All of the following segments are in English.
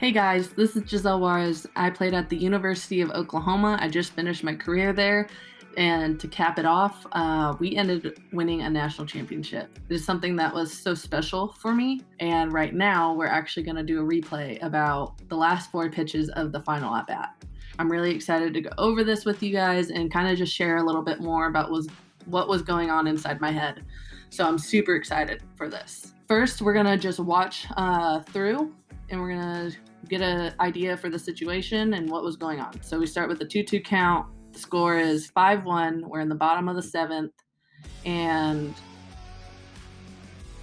Hey guys, this is Giselle Juarez. I played at the University of Oklahoma. I just finished my career there. And to cap it off, we ended winning a national championship. It is something that was so special for me. And right now, we're actually going to do a replay about the last 4 pitches of the final at bat. I'm really excited to go over this with you guys and kind of just share a little bit more about what was going on inside my head. So I'm super excited for this. First, we're going to just watch through and we're going to get an idea for the situation and what was going on. So we start with the 2-2 count. The score is 5-1. We're in the bottom of the 7th, and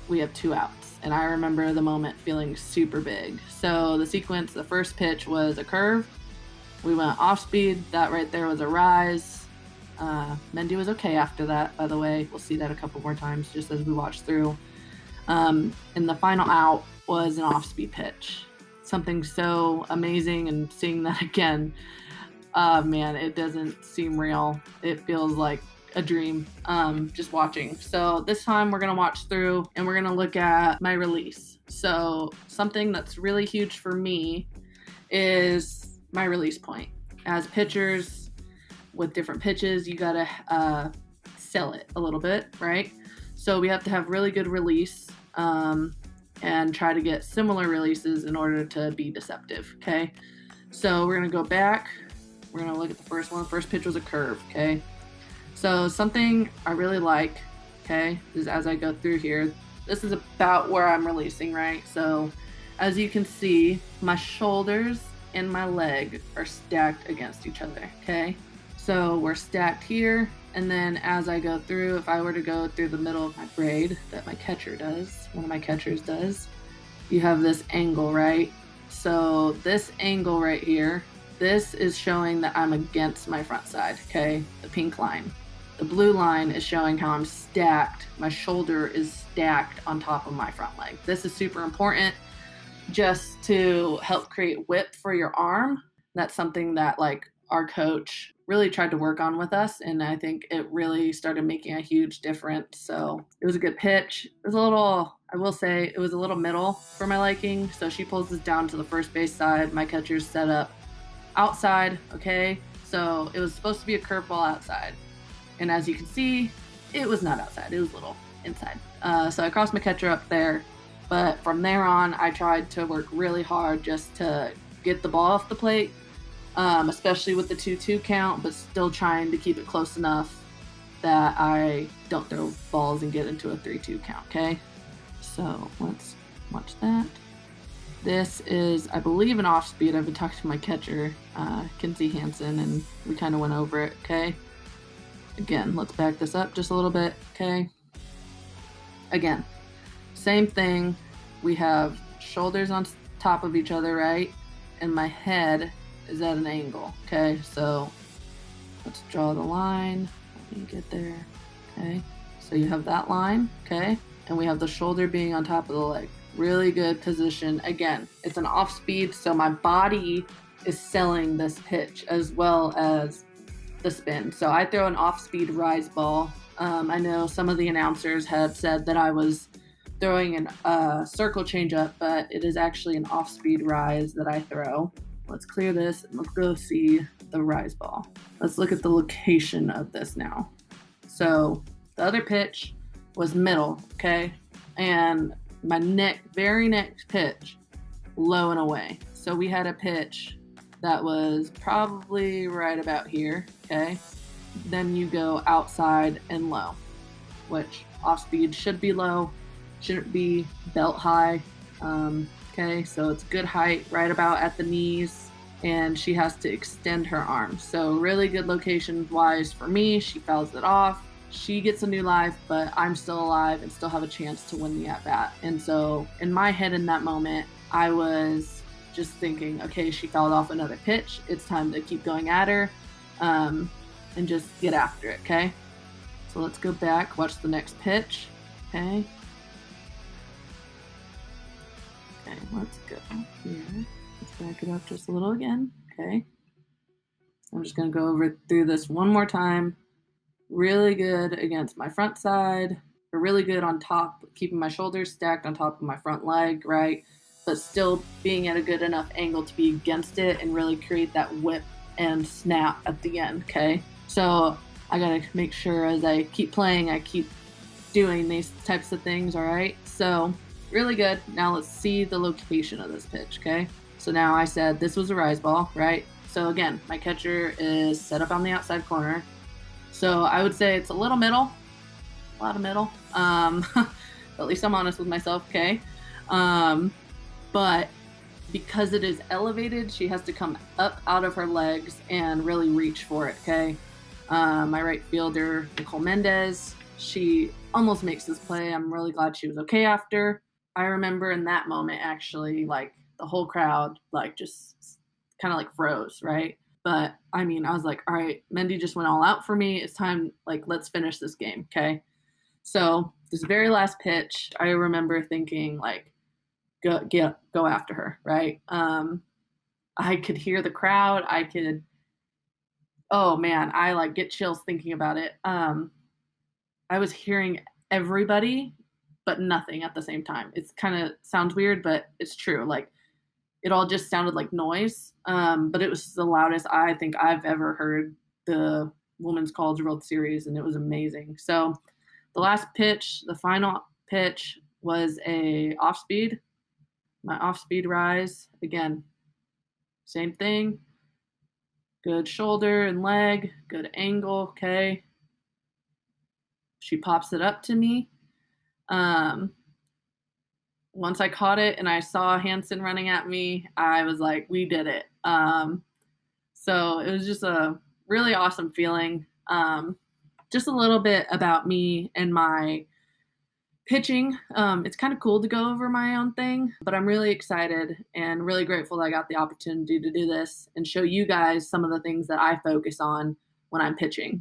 we have 2 outs. And I remember the moment feeling super big. So the sequence, the first pitch was a curve. We went off speed. That right there was a rise. Mendy was okay after that, by the way. We'll see that a couple more times just as we watch through. And the final out was an off-speed pitch. Something so amazing, and seeing that again, man, it doesn't seem real. It feels like a dream, just watching. So this time we're going to watch through and we're going to look at my release. So something that's really huge for me is my release point. As pitchers with different pitches, you got to sell it a little bit, right? So we have to have really good release, and try to get similar releases in order to be deceptive, okay? So we're going to go back. We're going to look at the first one. The first pitch was a curve, okay? So something I really like, okay, is as I go through here, this is about where I'm releasing, right? So as you can see, my shoulders and my leg are stacked against each other, okay? So we're stacked here, and then as I go through, if I were to go through the middle of my braid that my catcher does, one of my catchers does, you have this angle, right? So this angle right here, this is showing that I'm against my front side, okay? The pink line. The blue line is showing how I'm stacked. My shoulder is stacked on top of my front leg. This is super important just to help create whip for your arm. That's something that our coach really tried to work on with us, and I think it really started making a huge difference. So it was a good pitch. It was a little, I will say, it was a little middle for my liking. So she pulls this down to the first base side. My catcher's set up outside, okay? So it was supposed to be a curveball outside. And as you can see, it was not outside. It was a little inside. So I crossed my catcher up there. But from there on, I tried to work really hard just to get the ball off the plate, especially with the 2-2 count, but still trying to keep it close enough that I don't throw balls and get into a 3-2 count, okay? So let's watch that. This is, I believe, an off speed. I've been talking to my catcher, Kinsey Hansen, and we kind of went over it, okay? Again, let's back this up just a little bit, okay? Again, same thing. We have shoulders on top of each other, right? And my head is at an angle, okay? So let's draw the line. Let me get there, okay? So you have that line, okay? And we have the shoulder being on top of the leg. Really good position. Again, it's an off speed, so my body is selling this pitch as well as the spin. So I throw an off speed rise ball. I know some of the announcers had said that I was throwing a circle changeup, but it is actually an off speed rise that I throw. Let's clear this and let's go see the rise ball. Let's look at the location of this now. So the other pitch was middle, okay? And my very next pitch, low and away. So we had a pitch that was probably right about here, okay? Then you go outside and low, which off speed should be low, shouldn't be belt high. Okay, so it's good height, right about at the knees, and she has to extend her arms. So really good location-wise for me. She fouls it off. She gets a new life, but I'm still alive and still have a chance to win the at-bat. And so in my head in that moment, I was just thinking, okay, she fouled off another pitch. It's time to keep going at her, and just get after it, okay? So let's go back, watch the next pitch, okay? Okay, let's go here. Let's back it up just a little again, okay? I'm just going to go through this one more time. Really good against my front side. Really good on top, keeping my shoulders stacked on top of my front leg, right? but still being at a good enough angle to be against it and really create that whip and snap at the end, okay? So I gotta make sure as I keep playing, I keep doing these types of things, all right? So really good. Now let's see the location of this pitch, okay? So now I said this was a rise ball, right? So again, my catcher is set up on the outside corner. So I would say it's a little middle, a lot of middle. At least I'm honest with myself, okay? But because it is elevated, she has to come up out of her legs and really reach for it, okay? My right fielder, Nicole Mendez, she almost makes this play. I'm really glad she was okay after. I remember in that moment, actually, like the whole crowd, like just kind of like froze, right? But I mean, I was like, all right, Mendy just went all out for me. It's time, like, let's finish this game, okay? So this very last pitch, I remember thinking, like, go after her, right? I could hear the crowd. Oh man, I like get chills thinking about it. I was hearing everybody, but nothing at the same time. It's kind of sounds weird, but it's true. Like it all just sounded like noise. But it was the loudest I think I've ever heard the Women's College World Series, and it was amazing. So the last pitch, the final pitch, was a off speed. My off speed rise again. Same thing. Good shoulder and leg, good angle, okay. She pops it up to me. Once I caught it and I saw Hanson running at me, I was like, we did it. So it was just a really awesome feeling. Just a little bit about me and my pitching. It's kind of cool to go over my own thing, but I'm really excited and really grateful that I got the opportunity to do this and show you guys some of the things that I focus on when I'm pitching.